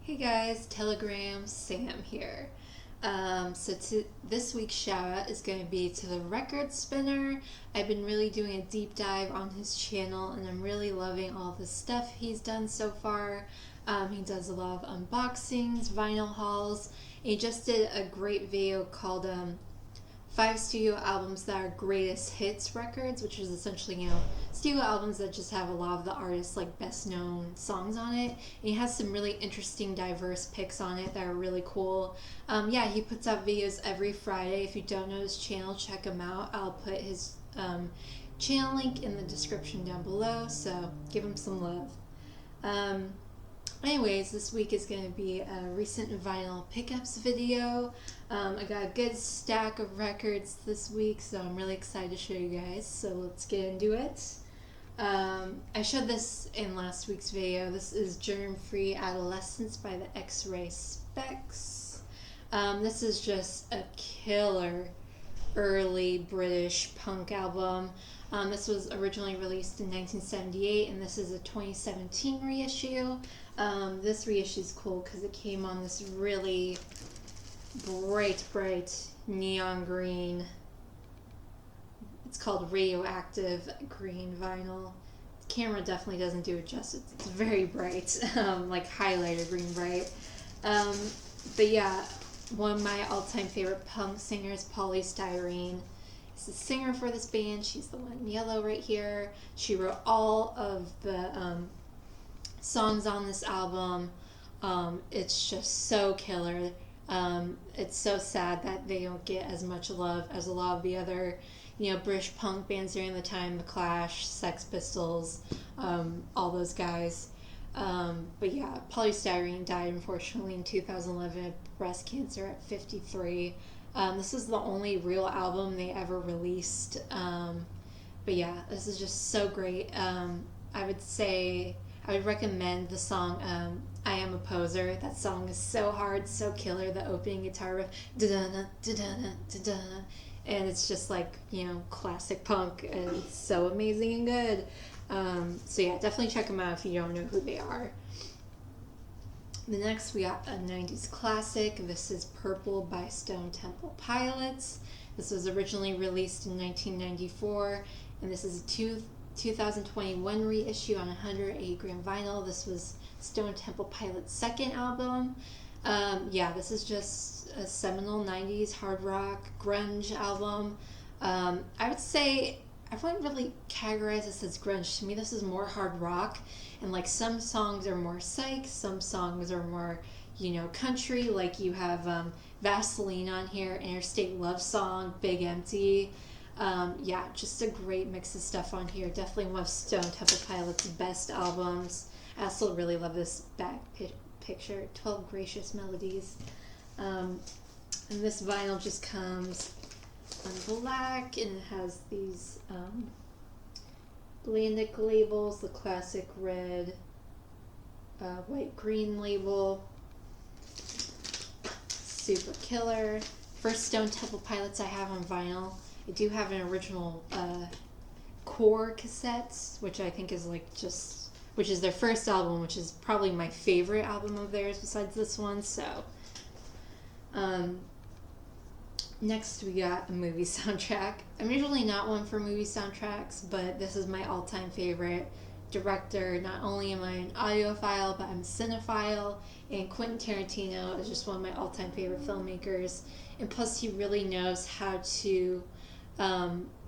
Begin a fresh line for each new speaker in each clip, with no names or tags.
Hey guys, Telegram Sam here. This week's shout out is going to be to the record spinner. I've been really doing a deep dive on his channel and I'm really loving all the stuff he's done so far. He does a lot of unboxings, vinyl hauls, and he just did a great video called 5 studio albums that are greatest hits records, which is essentially, studio albums that just have a lot of the artists' like best known songs on it. And he has some really interesting, diverse picks on it that are really cool. He puts out videos every Friday. If you don't know his channel, check him out. I'll put his channel link in the description down below, so give him some love. Anyways, this week is going to be a recent vinyl pickups video. I got a good stack of records this week, so I'm really excited to show you guys. So let's get into it. I showed this in last week's video. This is Germ-Free Adolescence by the X-Ray Specs. This is just a killer early British punk album. This was originally released in 1978, and this is a 2017 reissue. This reissue is cool because it came on this really bright neon green. It's called radioactive green vinyl. The camera definitely doesn't do it justice. It's very bright, like highlighter green bright. One of my all-time favorite punk singers, Polystyrene, is the singer for this band. She's the one in yellow right here. She wrote all of the songs on this album. It's just so killer. It's so sad that they don't get as much love as a lot of the other, British punk bands during the time, The Clash, Sex Pistols, all those guys. Polystyrene died unfortunately in 2011 of breast cancer at 53. This is the only real album they ever released. This is just so great. I would recommend the song I Am a Poser. That song is so hard, so killer. The opening guitar riff, da-da-da, da-da-da, da-da, and it's just like, classic punk, and it's so amazing and good. Definitely check them out if you don't know who they are. The next, we got a 90s classic. This is Purple by Stone Temple Pilots. This was originally released in 1994, and this is a 2021 reissue on 108 gram vinyl. This was Stone Temple Pilots' second album. This is just a seminal 90s hard rock grunge album. I would say I wouldn't really categorize this as grunge. To me, this is more hard rock, and like some songs are more psych, some songs are more, country. Like you have Vaseline on here, Interstate Love Song, Big Empty. Just a great mix of stuff on here. Definitely one of Stone Temple Pilots' best albums. I also really love this back picture, 12 Gracious Melodies. And this vinyl just comes on black, and it has these Blandic labels, the classic red, white, green label. Super killer. First Stone Temple Pilots I have on vinyl. I do have an original core cassettes, which I think is which is their first album, which is probably my favorite album of theirs besides this one. So, next we got a movie soundtrack. I'm usually not one for movie soundtracks, but this is my all-time favorite director. Not only am I an audiophile, but I'm a cinephile, and Quentin Tarantino is just one of my all-time favorite filmmakers. And plus, he really knows how to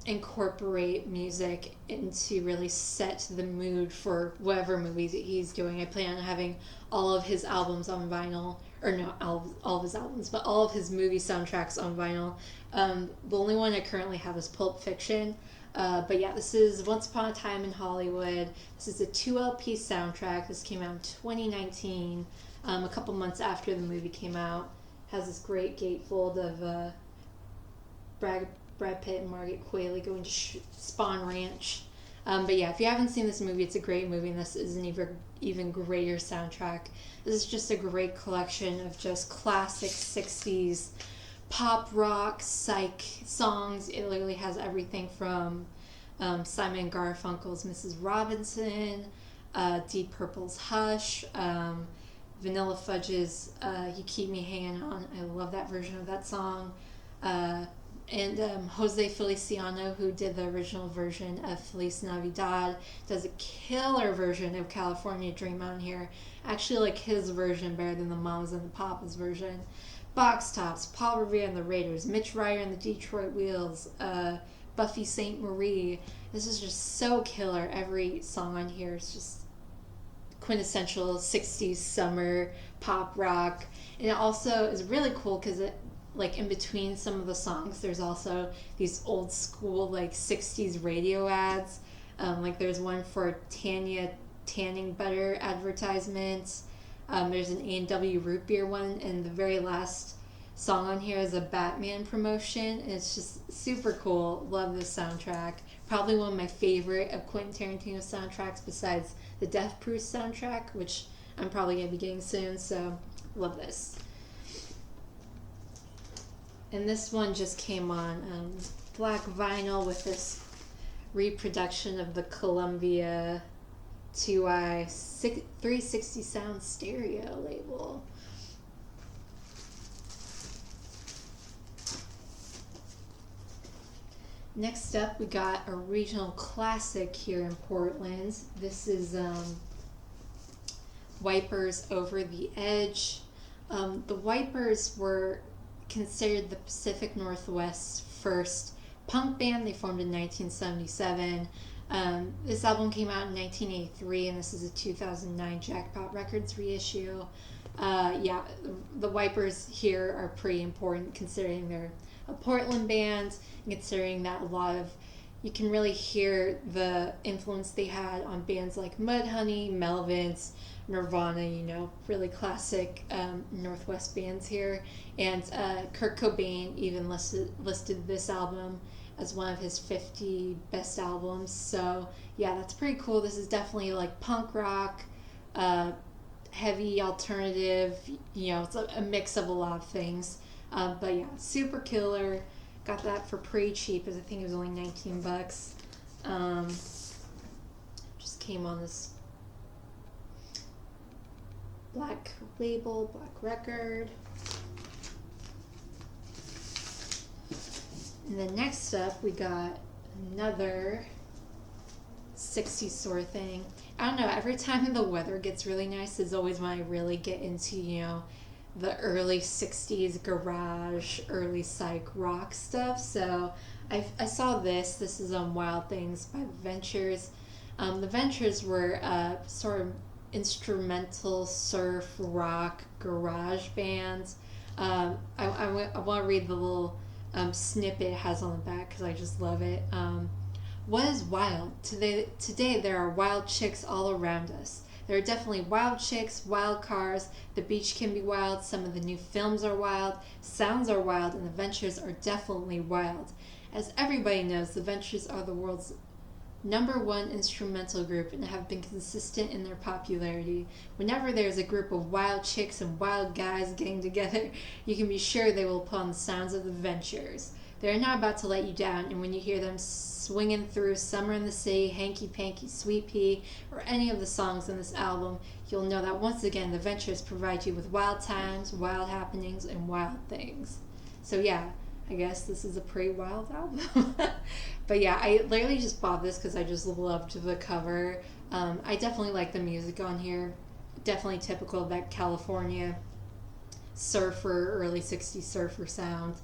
incorporate music into really set the mood for whatever movies he's doing. I plan on having all of his albums on vinyl, or no, all of his albums, but all of his movie soundtracks on vinyl. The only one I currently have is Pulp Fiction. This is Once Upon a Time in Hollywood. This is a 2 LP soundtrack. This came out in 2019, a couple months after the movie came out. Has this great gatefold of Brad Pitt and Margaret Qualley going to Spawn Ranch. If you haven't seen this movie, it's a great movie, and this is an even greater soundtrack. This is just a great collection of just classic 60s pop rock psych songs. It literally has everything from Simon Garfunkel's Mrs. Robinson, Deep Purple's Hush, Vanilla Fudge's You Keep Me Hanging On. I love that version of that song. Uh, and Jose Feliciano, who did the original version of Feliz Navidad, does a killer version of California Dream on here. I actually like his version better than the Mamas and the Papas version. Box Tops, Paul Revere and the Raiders, Mitch Ryder and the Detroit Wheels, Buffy St. Marie. This is just so killer. Every song on here is just quintessential 60s summer pop rock. And it also is really cool because it, like, in between some of the songs, there's also these old school, like, 60s radio ads. Like, there's one for Tanya tanning butter advertisements. There's an A&W root beer one, and the very last song on here is a Batman promotion. And it's just super cool. Love this soundtrack. Probably one of my favorite of Quentin Tarantino soundtracks besides the Death Proof soundtrack, which I'm probably going to be getting soon. So, love this. And this one just came on black vinyl with this reproduction of the Columbia 2i 360 sound stereo label. Next up, we got a regional classic here in Portland. This is Wipers Over the Edge. The Wipers were considered the Pacific Northwest's first punk band. They formed in 1977. This album came out in 1983, and this is a 2009 Jackpot Records reissue. The Wipers here are pretty important considering they're a Portland band, and considering that a lot of, you can really hear the influence they had on bands like Mudhoney, Melvins, Nirvana, really classic Northwest bands here. And Kurt Cobain even listed this album as one of his 50 best albums. So yeah, that's pretty cool. This is definitely like punk rock, heavy alternative, it's a mix of a lot of things. But yeah, super killer. Got that for pretty cheap, as I think it was only $19. Just came on this black label, black record. And then next up, we got another 60s sort of thing. I don't know, every time the weather gets really nice is always when I really get into, the early 60s garage, early psych rock stuff. So I saw this. This is Wild Things by The Ventures. The Ventures were sort of instrumental surf rock garage bands. I want to read the little snippet it has on the back because I just love it. What is wild? Today there are wild chicks all around us. There are definitely wild chicks, wild cars, the beach can be wild, some of the new films are wild, sounds are wild, and the Ventures are definitely wild. As everybody knows, the Ventures are the world's #1 instrumental group and have been consistent in their popularity. Whenever there's a group of wild chicks and wild guys getting together, you can be sure they will put on the sounds of the Ventures. They're not about to let you down, and when you hear them swinging through Summer in the City, Hanky Panky, Sweet Pea, or any of the songs in this album, you'll know that once again the Ventures provide you with wild times, wild happenings, and wild things. So yeah, I guess this is a pretty wild album. But yeah, I literally just bought this because I just loved the cover. I definitely like the music on here. Definitely typical of that California surfer, early 60s surfer sound.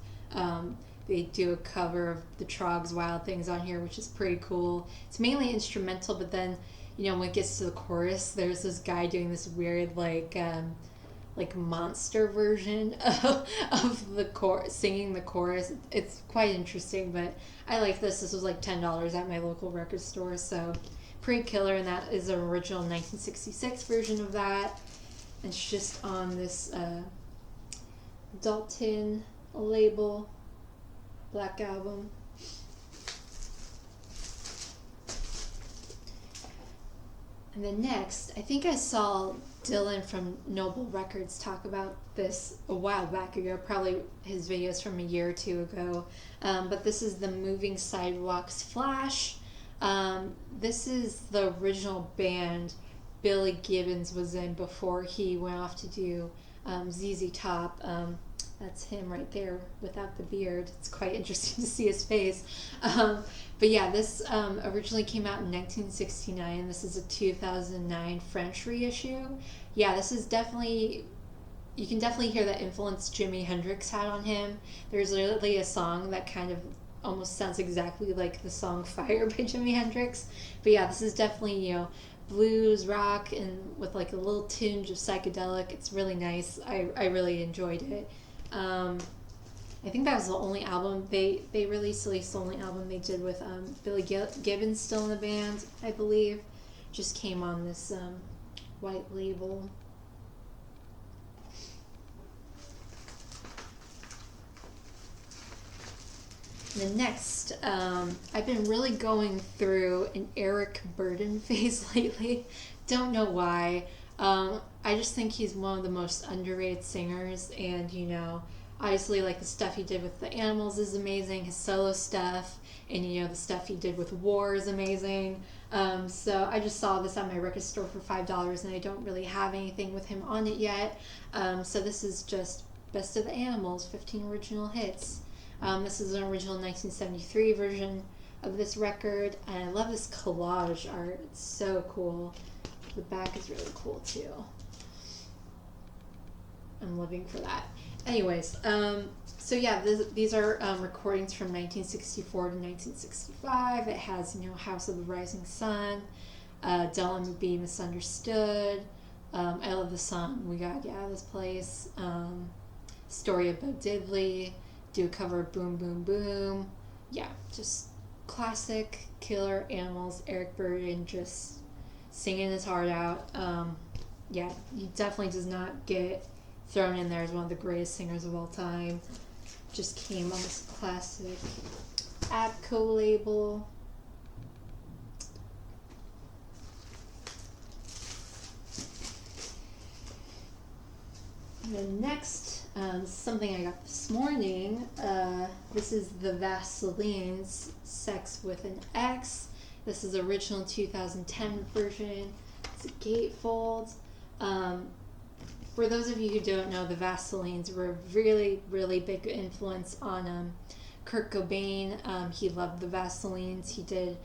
They do a cover of the Troggs' Wild Things on here, which is pretty cool. It's mainly instrumental, but then, when it gets to the chorus, there's this guy doing this weird, like monster version of the singing the chorus. It's quite interesting, but I like this. This was like $10 at my local record store, so pretty killer. And that is an original 1966 version of that. It's just on this Dalton label, black album. And then next, I think I saw Dylan from Noble Records talk about this a while back ago, probably his videos from a year or two ago. But this is the Moving Sidewalks Flash. This is the original band Billy Gibbons was in before he went off to do ZZ Top. That's him right there without the beard. It's quite interesting to see his face. But yeah, this originally came out in 1969. This is a 2009 French reissue. Yeah, this is definitely, you can definitely hear the influence Jimi Hendrix had on him. There's literally a song that kind of almost sounds exactly like the song Fire by Jimi Hendrix. But yeah, this is definitely, you know, blues, rock, and with like a little tinge of psychedelic. It's really nice. I really enjoyed it. I think that was the only album they released, at least the only album they did with Billy Gibbons still in the band, I believe. Just came on this white label. The next, I've been really going through an Eric Burdon phase lately. Don't know why. I just think he's one of the most underrated singers, and you know, obviously like the stuff he did with the Animals is amazing, his solo stuff, and you know, the stuff he did with War is amazing. So I just saw this at my record store for $5, and I don't really have anything with him on it yet. So this is just Best of the Animals, 15 original hits. This is an original 1973 version of this record, and I love this collage art. It's so cool. The back is really cool too. I'm living for that. Anyways, so yeah, these are recordings from 1964 to 1965. It has, you know, House of the Rising Sun, Don't Let Me Be Misunderstood, I Love the Song, We Gotta Get Out of This Place, Story of Bo Diddley, do a cover of Boom Boom Boom. Yeah, just classic killer Animals. Eric Burdon just singing his heart out. Yeah, he definitely does not get thrown in there as one of the greatest singers of all time. Just came on this classic Abco label. And then next, something I got this morning. This is the Vaselines, Sex with an X. This is original 2010 version. It's a gatefold. For those of you who don't know, the Vaselines were a really, really big influence on Kurt Cobain. He loved the Vaselines. He did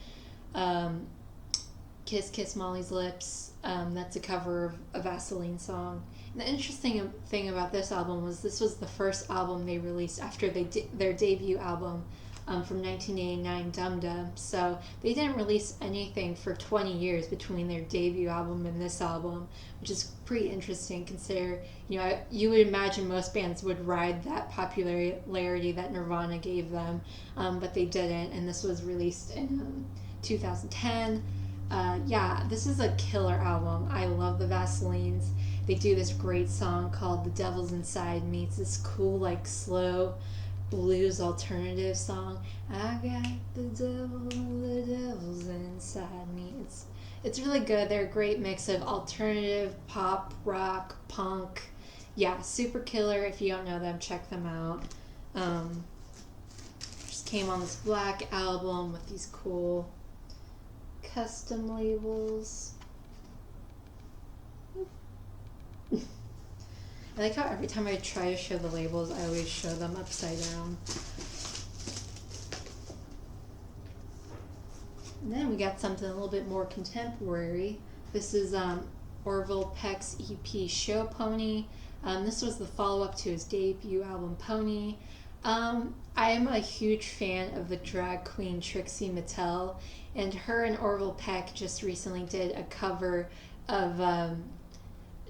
Kiss Kiss Molly's Lips. That's a cover of a Vaseline song. And the interesting thing about this album was this was the first album they released after their debut album from 1989, Dum Dum. So they didn't release anything for 20 years between their debut album and this album, which is pretty interesting. Consider, you know, you would imagine most bands would ride that popularity that Nirvana gave them, but they didn't. And this was released in 2010. Yeah, this is a killer album. I love the Vaselines. They do this great song called The Devil's Inside Me. It's this cool, like, slow blues alternative song. I got the devil's inside me. It's really good. They're a great mix of alternative, pop, rock, punk. Yeah, super killer. If you don't know them, check them out. Just came on this black album with these cool custom labels. I like how every time I try to show the labels, I always show them upside down. And then we got something a little bit more contemporary. This is Orville Peck's EP Show Pony. This was the follow-up to his debut album Pony. I am a huge fan of the drag queen Trixie Mattel, and her and Orville Peck just recently did a cover of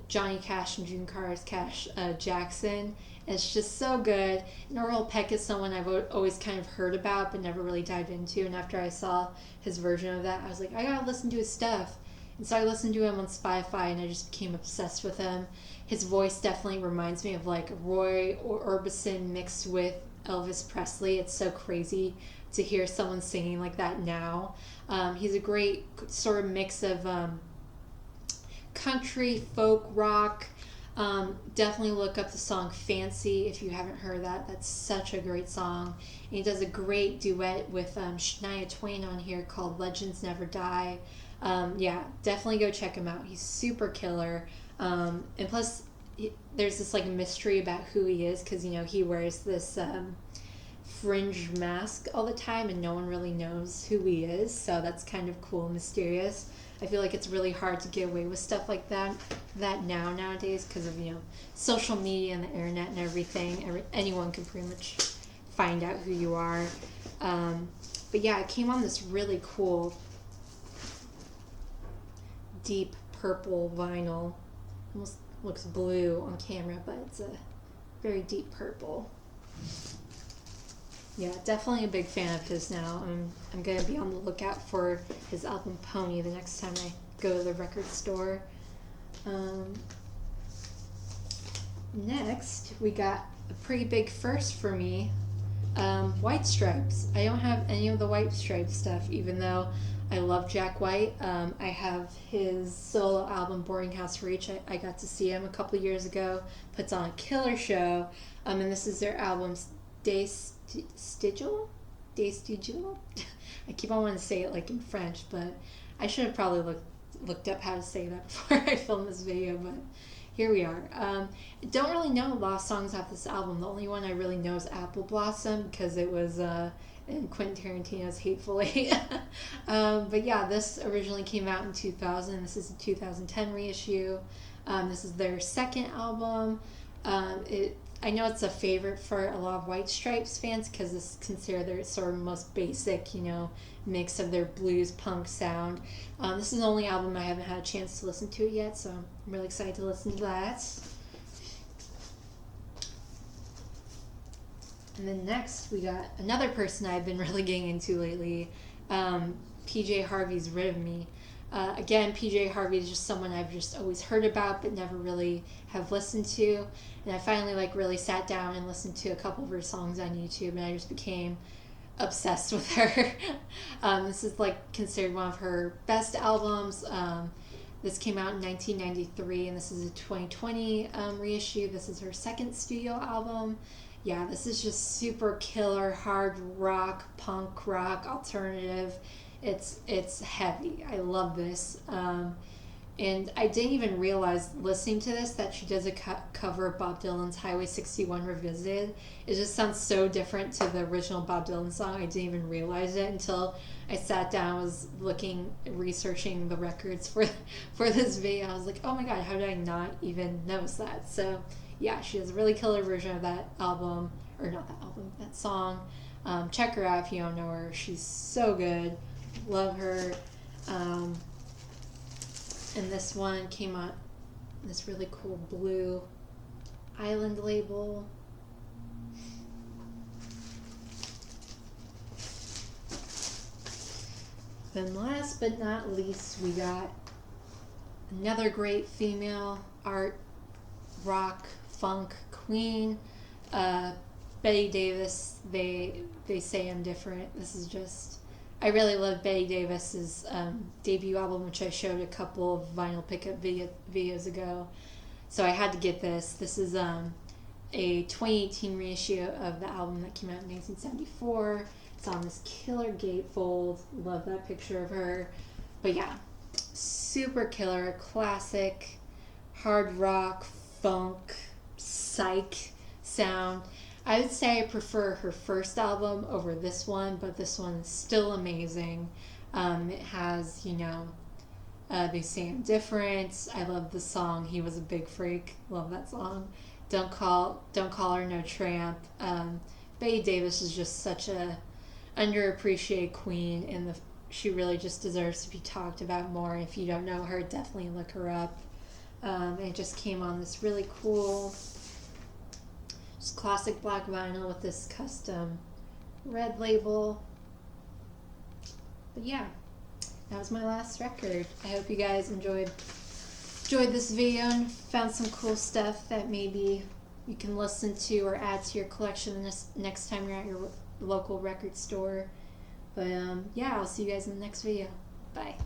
Johnny Cash and June Carter's Cash Jackson. And it's just so good. And Orville Peck is someone I've always kind of heard about but never really dived into. And after I saw his version of that, I was like, I gotta listen to his stuff. And so I listened to him on Spotify, and I just became obsessed with him. His voice definitely reminds me of like Roy Orbison mixed with Elvis Presley. It's so crazy to hear someone singing like that now. He's a great sort of mix of country, folk, rock. Definitely look up the song Fancy if you haven't heard that. That's such a great song. And he does a great duet with Shania Twain on here called Legends Never Die. Yeah, definitely go check him out. He's super killer. And plus, there's this like mystery about who he is because he wears this fringe mask all the time, and no one really knows who he is. So that's kind of cool, and mysterious. I feel like it's really hard to get away with stuff like that nowadays because of social media and the internet and everything. Anyone can pretty much find out who you are. But yeah, it came on this really cool deep purple vinyl. Almost looks blue on camera, but it's a very deep purple. Yeah, definitely a big fan of his now. I'm going to be on the lookout for his album Pony the next time I go to the record store. Next, we got a pretty big first for me. White Stripes. I don't have any of the White Stripes stuff, even though I love Jack White. I have his solo album Boarding House Reach. I got to see him a couple years ago. Puts on a killer show. And this is their album Days Stigil? I keep on wanting to say it like in French, but I should have probably looked up how to say that before I filmed this video, but here we are. I don't really know a lot of songs off this album. The only one I really know is Apple Blossom because it was in Quentin Tarantino's Hateful Eight. But yeah, this originally came out in 2000. This is a 2010 reissue. This is their second album. I know it's a favorite for a lot of White Stripes fans because this is considered their sort of most basic, mix of their blues punk sound. This is the only album I haven't had a chance to listen to it yet, so I'm really excited to listen to that. And then next, we got another person I've been really getting into lately, PJ Harvey's Rid of Me. Again, PJ Harvey is just someone I've just always heard about but never really have listened to. And I finally really sat down and listened to a couple of her songs on YouTube, and I just became obsessed with her. This is considered one of her best albums. This came out in 1993, and this is a 2020 reissue. This is her second studio album. Yeah, this is just super killer, hard rock, punk rock, alternative. It's heavy. I love this. And I didn't even realize listening to this that she does a cover of Bob Dylan's Highway 61 Revisited. It just sounds so different to the original Bob Dylan song. I didn't even realize it until I sat down, was researching the records for this video. I was like, oh my god, how did I not even notice that? So yeah, she has a really killer version of that album, or not that album, that song. Check her out if you don't know her. She's so good. Love her. And this one came out in this really cool blue Island label. Then last but not least, we got another great female art, rock, funk queen, Betty Davis. They say I'm different. This is just... I really love Betty Davis's debut album, which I showed a couple of vinyl pickup videos ago. So I had to get this. This is a 2018 reissue of the album that came out in 1974. It's on this killer gatefold. Love that picture of her. But yeah, super killer, classic, hard rock, funk, psych sound. I would say I prefer her first album over this one, but this one's still amazing. It has, They Say I'm Different. I love the song He Was a Big Freak. Love that song. Don't Call Her No Tramp. Betty Davis is just such a underappreciated queen, and she really just deserves to be talked about more. If you don't know her, definitely look her up. It just came on this really cool... classic black vinyl with this custom red label. But yeah, that was my last record. I hope you guys enjoyed this video and found some cool stuff that maybe you can listen to or add to your collection next time you're at your local record store. But yeah, I'll see you guys in the next video. Bye.